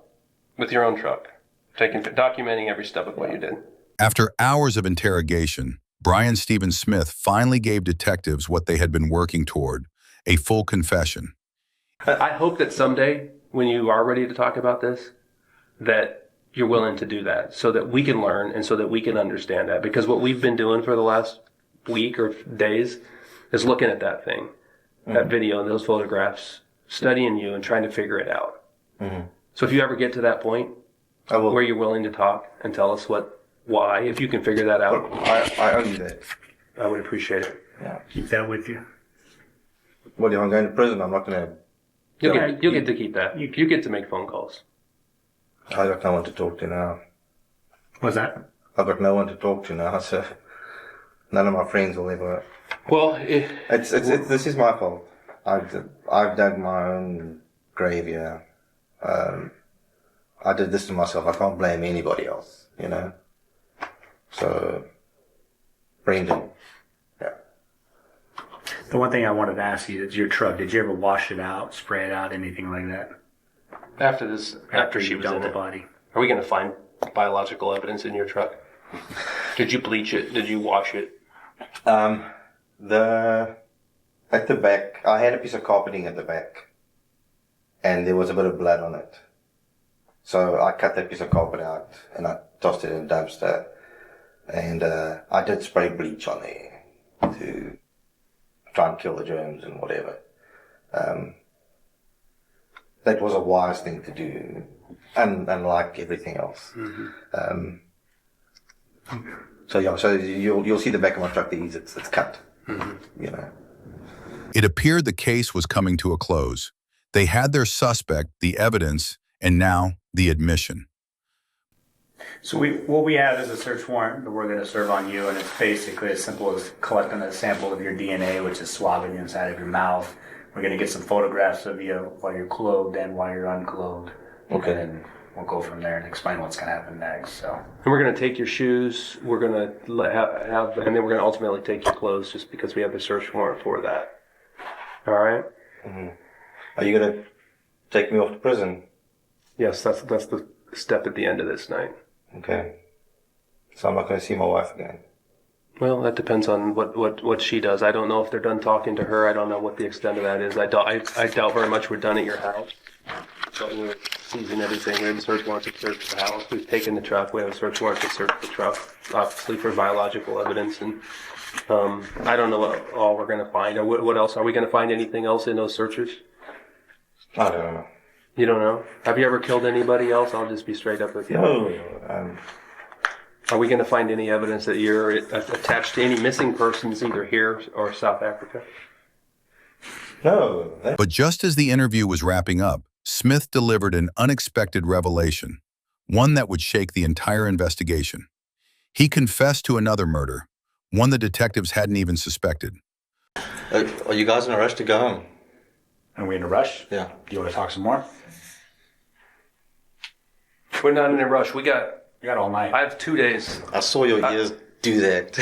With your own truck. Documenting every step of what you did. After hours of interrogation, Brian Stephen Smith finally gave detectives what they had been working toward, a full confession. I hope that someday, when you are ready to talk about this, that you're willing to do that so that we can learn and so that we can understand that. Because what we've been doing for the last week or days is looking at that thing, that video and those photographs, studying you and trying to figure it out. So if you ever get to that point where you're willing to talk and tell us why, if you can figure that out, I owe you that. I would appreciate it. Yeah. Keep that with you. Well, if I'm going to prison, I'm not going to... You'll get to keep that. You get to make phone calls. I got no one to talk to now. What's that? I've got no one to talk to now, so none of my friends will ever... Well, It's this is my fault. I've dug my own grave here. I did this to myself. I can't blame anybody else, you know? So, Brendan. Yeah. The one thing I wanted to ask you is your truck. Did you ever wash it out, spray it out, anything like that? after she you was in dumped the it, body. are we going to find biological evidence in your truck? Did you bleach it? Did you wash it? At the back, I had a piece of carpeting at the back, and there was a bit of blood on it. So I cut that piece of carpet out and I tossed it in a dumpster, and I did spray bleach on there to try and kill the germs and whatever. That was a wise thing to do, unlike everything else. So you'll see the back of my truck. It's cut. You know. It appeared the case was coming to a close. They had their suspect, the evidence, and now the admission. So what we have is a search warrant that we're going to serve on you, and it's basically as simple as collecting a sample of your DNA, which is swabbing the inside of your mouth. We're going to get some photographs of you while you're clothed and while you're unclothed. Okay. And then we'll go from there and explain what's going to happen next. So. And we're going to take your shoes. We're going to have, and then we're going to ultimately take your clothes, just because we have the search warrant for that. All right. Mm-hmm. Are you going to take me off to prison? Yes, that's the step at the end of this night. Okay. So I'm not going to see my wife again. Well, that depends on what she does. I don't know if they're done talking to her. I don't know what the extent of that is. I doubt very much we're done at your house. So we're seizing everything. We have a search warrant to search the house. We've taken the truck. We have a search warrant to search the truck, obviously for biological evidence. And I don't know what all we're going to find. Or what else? Are we going to find anything else in those searches? I don't know. You don't know? Have you ever killed anybody else? I'll just be straight up with you. No. Are we going to find any evidence that you're attached to any missing persons, either here or South Africa? No. But just as the interview was wrapping up, Smith delivered an unexpected revelation, one that would shake the entire investigation. He confessed to another murder, one the detectives hadn't even suspected. Are you guys in a rush to go home? Are we in a rush? Yeah. Do you want to talk some more? We're not in a rush. We got all night. I have 2 days. I saw your ears do that.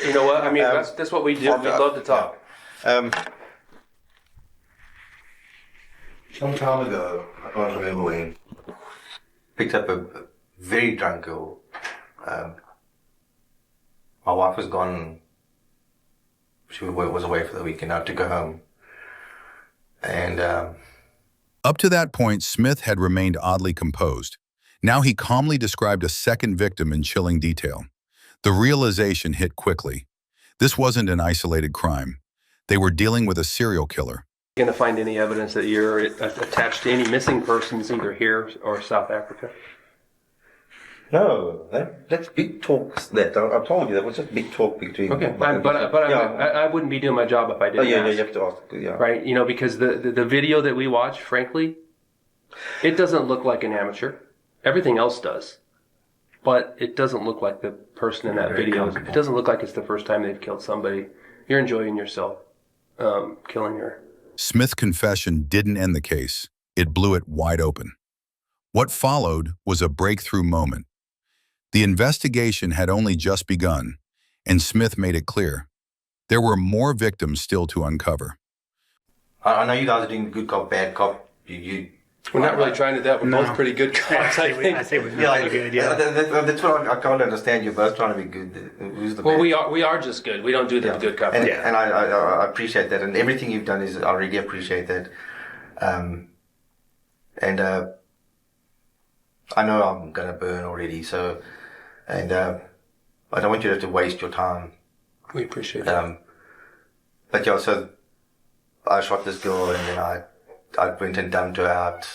You know what? I mean, that's what we do. We love to talk. Some time ago, I can't remember when, picked up a very drunk girl. My wife was gone. She was away for the weekend. I took her home. And Up to that point, Smith had remained oddly composed. Now he calmly described a second victim in chilling detail. The realization hit quickly. This wasn't an isolated crime. They were dealing with a serial killer. Going to find any evidence that you're attached to any missing persons either here or South Africa? no, that's big talk. That I told you that was just big talk between. Okay, I wouldn't be doing my job if I didn't. Yeah, ask, you have to ask. Yeah. right? You know, because the video that we watch, frankly, it doesn't look like an amateur. Everything else does, but it doesn't look like the person in that video. It doesn't look like it's the first time they've killed somebody. You're enjoying yourself killing her. Smith's confession didn't end the case. It blew it wide open. What followed was a breakthrough moment. The investigation had only just begun, and Smith made it clear. There were more victims still to uncover. I know you guys are doing good cop, bad cop. We're not really trying to do that. We're both pretty good cops, I think. I think we're pretty good, yeah. That's what I can't understand. You're both trying to be good. Who's the Well, bad? we are just good. We don't do the good cop. And, and I appreciate that, and everything you've done I really appreciate that. I know I'm gonna burn already, so, and I don't want you to have to waste your time. We appreciate that. But yeah, so I shot this girl, and then I went and dumped her out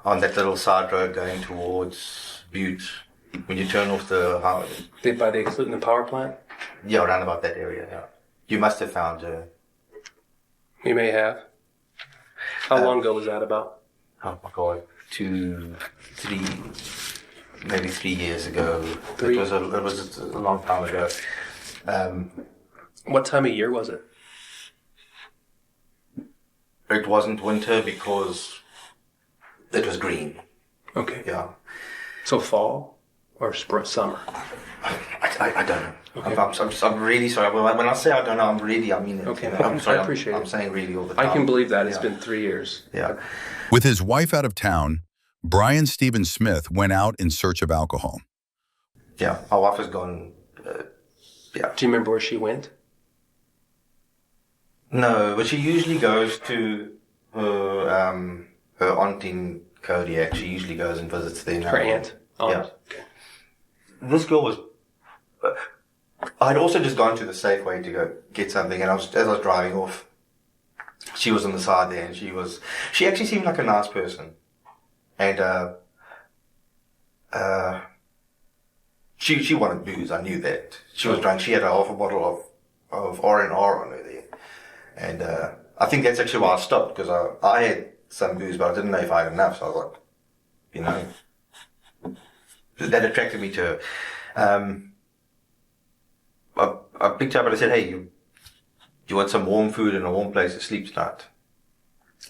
on that little side road going towards Butte. When you turn off the highway. By the excluding the power plant? Yeah, around about that area, yeah. You must have found her. We may have. How long ago was that about? Oh my God, 3 years ago. 3? It was a long time ago. What time of year was it? It wasn't winter because it was green. Okay. Yeah. So fall or summer? I don't know. Okay. I'm really sorry. When I say I don't know, I mean it. Okay. I'm sorry. I appreciate it. I'm saying really all the time. I can believe that. It's been 3 years. Yeah. With his wife out of town, Brian Stephen Smith went out in search of alcohol. Yeah. My wife was gone. Yeah. Do you remember where she went? No, but she usually goes to her aunt in Kodiak. She usually goes and visits there now. Her aunt? Oh, Yeah. okay. This girl was. I'd also just gone to the Safeway to go get something, and as I was driving off, she was on the side there, and she actually seemed like a nice person, and she wanted booze. I knew that. She was drunk. She had a half a bottle of R&R on her there, and I think that's actually why I stopped, because I had some booze, but I didn't know if I had enough. So I was like, that attracted me to her. I picked her up and I said, "Hey, you want some warm food and a warm place to sleep tonight?"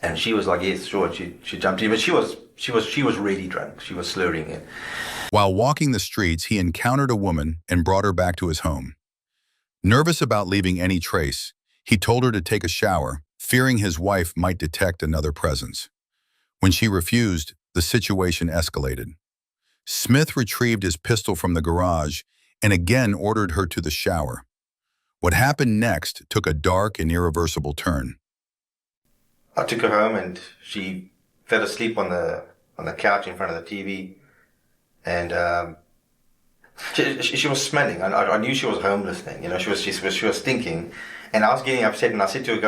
And she was like, "Yes, sure." And she jumped in, but she was really drunk. She was slurring it. While walking the streets, he encountered a woman and brought her back to his home. Nervous about leaving any trace, he told her to take a shower, fearing his wife might detect another presence. When she refused, the situation escalated. Smith retrieved his pistol from the garage and again ordered her to the shower. What happened next took a dark and irreversible turn. I took her home and she fell asleep on the couch in front of the TV, and she was smelling. I knew she was homeless then. You know, she was stinking, and I was getting upset. And I said to her,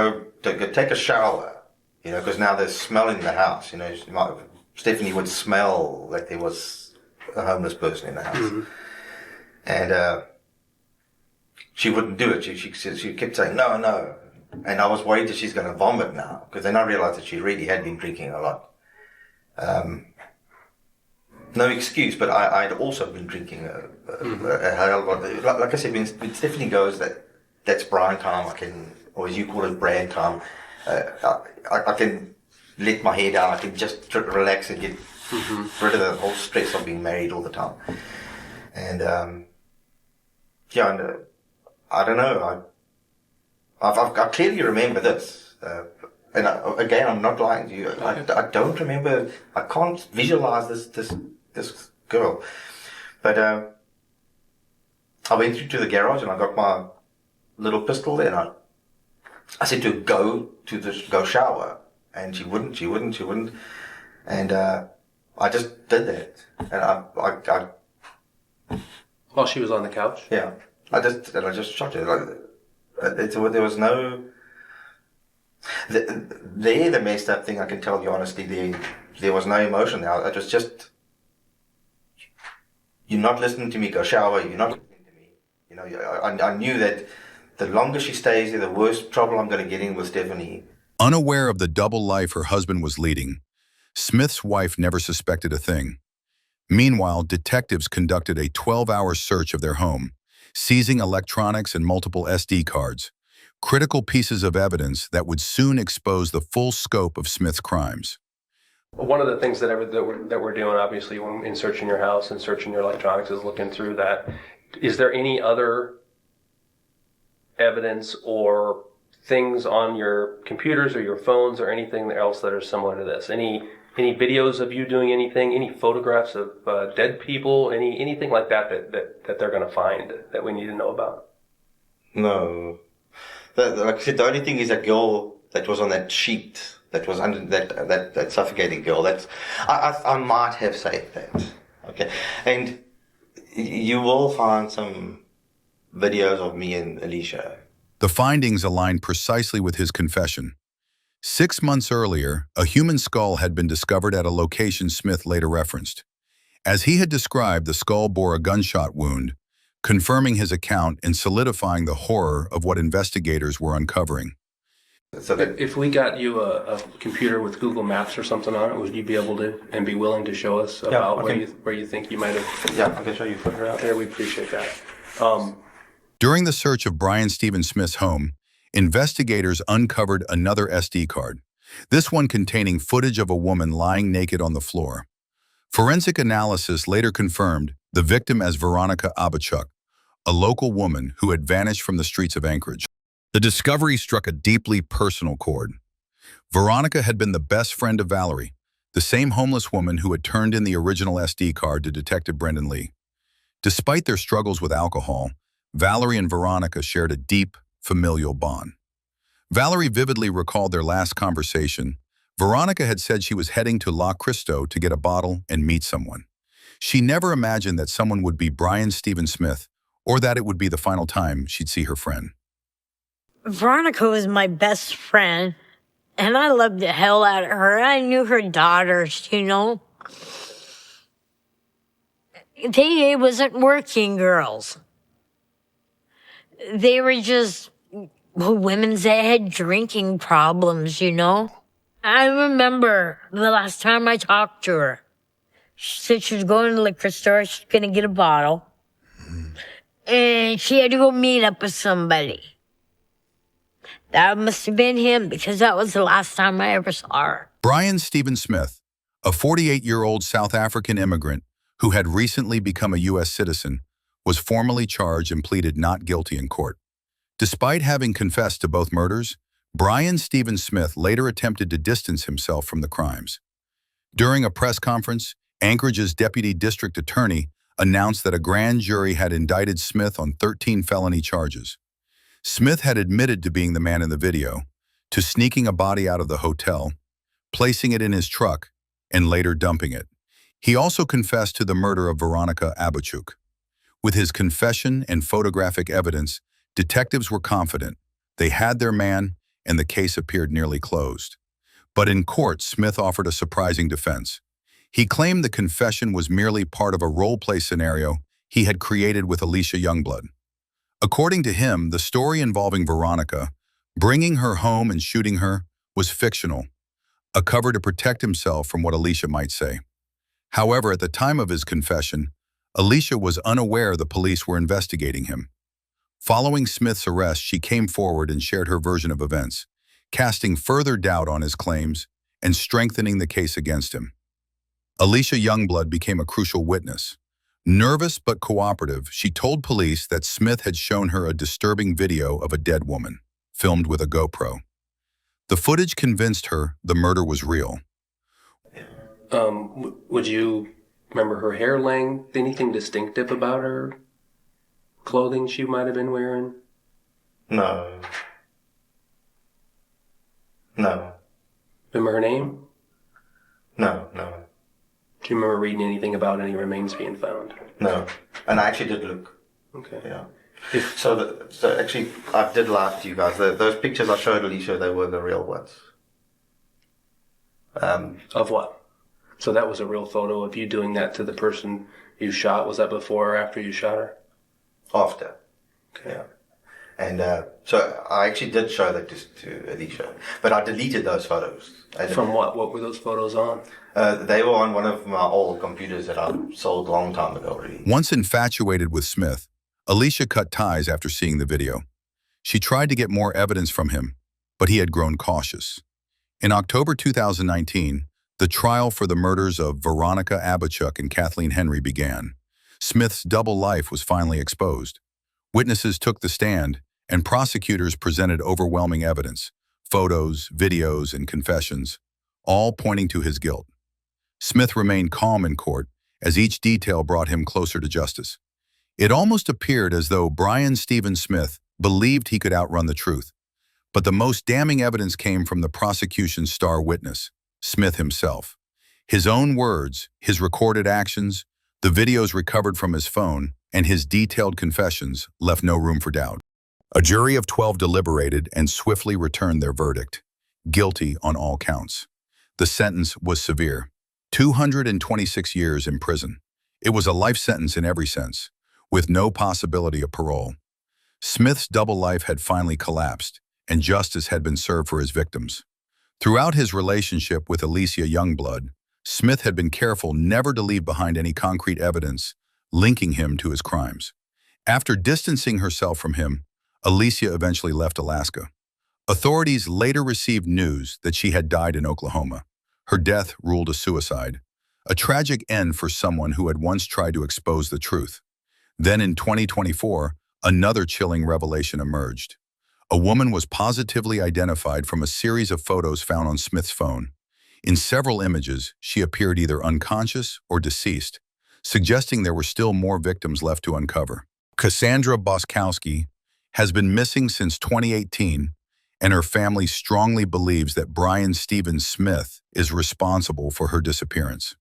"Go take a shower," you know, because now there's smell in the house. You know, Stephanie would smell like there was a homeless person in the house. Mm-hmm. And she wouldn't do it. She kept saying, no. And I was worried that she's going to vomit now, because then I realized that she really had been drinking a lot. No excuse, but I'd also been drinking a hell of a lot. Like I said, when Stephanie goes, that's Brian time. I can, or as you call it, Brad time. I can let my hair down. I can just relax and get rid of the whole stress of being married all the time. And I don't know. I clearly remember this. And again, I'm not lying to you. I don't remember. I can't visualize this girl. But I went through to the garage and I got my little pistol and I said to her, go shower, and she wouldn't. And I just did that, and I While she was on the couch? yeah, I just shot her. There was no. The messed up thing, I can tell you honestly, there was no emotion there. It was just, you're not listening to me, go shower, you're not listening to me. You know, I knew that the longer she stays there, the worse trouble I'm going to get in with Stephanie. Unaware of the double life her husband was leading, Smith's wife never suspected a thing. Meanwhile, detectives conducted a 12-hour search of their home, seizing electronics and multiple SD cards, critical pieces of evidence that would soon expose the full scope of Smith's crimes. One of the things that we're doing, obviously, when in searching your house and searching your electronics, is looking through that. Is there any other evidence or things on your computers or your phones or anything else that are similar to this? Any videos of you doing anything? Any photographs of dead people? Anything like that they're going to find that we need to know about? No. Like I said, the only thing is that girl that was on that sheet, that was under that suffocating girl. That's I might have saved that. Okay, and you will find some videos of me and Alicia. The findings aligned precisely with his confession. 6 months earlier, a human skull had been discovered at a location Smith later referenced. As he had described, the skull bore a gunshot wound, confirming his account and solidifying the horror of what investigators were uncovering. So that, If we got you a computer with Google Maps or something on it, would you be able to and be willing to show us about where you think you might have? yeah, I can show you a photo out There, there. we appreciate that. During the search of Brian Stephen Smith's home, investigators uncovered another SD card, this one containing footage of a woman lying naked on the floor. Forensic analysis later confirmed the victim as Veronica Abachuk, a local woman who had vanished from the streets of Anchorage. The discovery struck a deeply personal chord. Veronica had been the best friend of Valerie, the same homeless woman who had turned in the original SD card to Detective Brendan Lee. Despite their struggles with alcohol, Valerie and Veronica shared a deep, familial bond. Valerie vividly recalled their last conversation. Veronica had said she was heading to La Cristo to get a bottle and meet someone. She never imagined that someone would be Brian Stephen Smith, or that it would be the final time she'd see her friend. Veronica was my best friend, and I loved the hell out of her. I knew her daughters, you know. They wasn't working girls. They were just women that had drinking problems, you know. I remember the last time I talked to her. She said she was going to the liquor store. She's going to get a bottle. And she had to go meet up with somebody. That must have been him, because that was the last time I ever saw her. Brian Stephen Smith, a 48-year-old South African immigrant who had recently become a U.S. citizen, was formally charged and pleaded not guilty in court. Despite having confessed to both murders, Brian Stephen Smith later attempted to distance himself from the crimes. During a press conference, Anchorage's deputy district attorney announced that a grand jury had indicted Smith on 13 felony charges. Smith had admitted to being the man in the video, to sneaking a body out of the hotel, placing it in his truck, and later dumping it. He also confessed to the murder of Veronica Abachuk. With his confession and photographic evidence, detectives were confident they had their man and the case appeared nearly closed. But in court, Smith offered a surprising defense. He claimed the confession was merely part of a role-play scenario he had created with Alicia Youngblood. According to him, the story involving Veronica, bringing her home and shooting her, was fictional, a cover to protect himself from what Alicia might say. However, at the time of his confession, Alicia was unaware the police were investigating him. Following Smith's arrest, she came forward and shared her version of events, casting further doubt on his claims and strengthening the case against him. Alicia Youngblood became a crucial witness. Nervous but cooperative, she told police that Smith had shown her a disturbing video of a dead woman. filmed with a GoPro. The footage convinced her the murder was real. Would you remember her hair length? Anything distinctive about her clothing she might have been wearing? No. No. Remember her name? No. Do you remember reading anything about any remains being found? No. And I actually did look. Okay. Yeah. So actually, I did lie to you guys. Those pictures I showed Alicia, they were the real ones. Of what? So that was a real photo of you doing that to the person you shot. Was that before or after you shot her? After. Okay. Yeah. And so I actually did show that to Alicia, but I deleted those photos. From what? What were those photos on? They were on one of my old computers that I sold a long time ago already. Once infatuated with Smith, Alicia cut ties after seeing the video. She tried to get more evidence from him, but he had grown cautious. In October 2019, the trial for the murders of Veronica Abachuk and Kathleen Henry began. Smith's double life was finally exposed. Witnesses took the stand, and prosecutors presented overwhelming evidence, photos, videos, and confessions, all pointing to his guilt. Smith remained calm in court as each detail brought him closer to justice. It almost appeared as though Brian Stephen Smith believed he could outrun the truth. But the most damning evidence came from the prosecution's star witness, Smith himself. His own words, his recorded actions, the videos recovered from his phone, and his detailed confessions left no room for doubt. A jury of 12 deliberated and swiftly returned their verdict, guilty on all counts. The sentence was severe, 226 years in prison. It was a life sentence in every sense, with no possibility of parole. Smith's double life had finally collapsed, and justice had been served for his victims. Throughout his relationship with Alicia Youngblood, Smith had been careful never to leave behind any concrete evidence linking him to his crimes. After distancing herself from him, Alicia eventually left Alaska. Authorities later received news that she had died in Oklahoma. Her death ruled a suicide, a tragic end for someone who had once tried to expose the truth. Then in 2024, another chilling revelation emerged. A woman was positively identified from a series of photos found on Smith's phone. In several images, she appeared either unconscious or deceased, suggesting there were still more victims left to uncover. Cassandra Boskowski has been missing since 2018, and her family strongly believes that Brian Stephen Smith is responsible for her disappearance.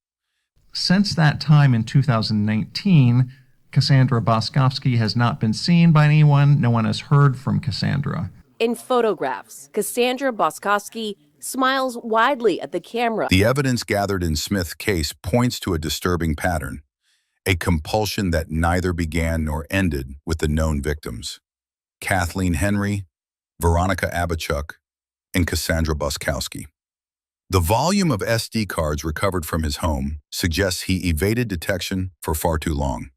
Since that time in 2019, Cassandra Boskowski has not been seen by anyone. No one has heard from Cassandra. In photographs, Cassandra Boskowski smiles widely at the camera. The evidence gathered in Smith's case points to a disturbing pattern, a compulsion that neither began nor ended with the known victims: Kathleen Henry, Veronica Abachuk, and Cassandra Boskowski. The volume of SD cards recovered from his home suggests he evaded detection for far too long.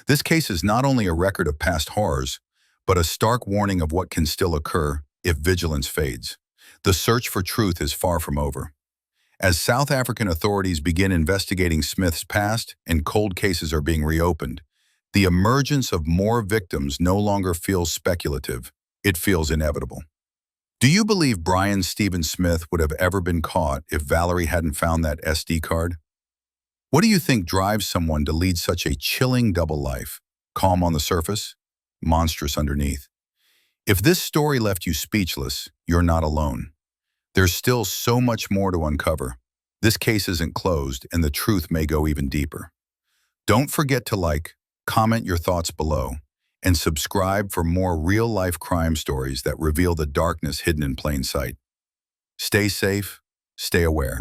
This case is not only a record of past horrors, but a stark warning of what can still occur if vigilance fades. The search for truth is far from over. As South African authorities begin investigating Smith's past and cold cases are being reopened, the emergence of more victims no longer feels speculative, it feels inevitable. Do you believe Brian Stephen Smith would have ever been caught if Valerie hadn't found that SD card? What do you think drives someone to lead such a chilling double life? Calm on the surface, monstrous underneath. If this story left you speechless, you're not alone. There's still so much more to uncover. This case isn't closed, and the truth may go even deeper. Don't forget to like, comment your thoughts below, and subscribe for more real-life crime stories that reveal the darkness hidden in plain sight. Stay safe, stay aware.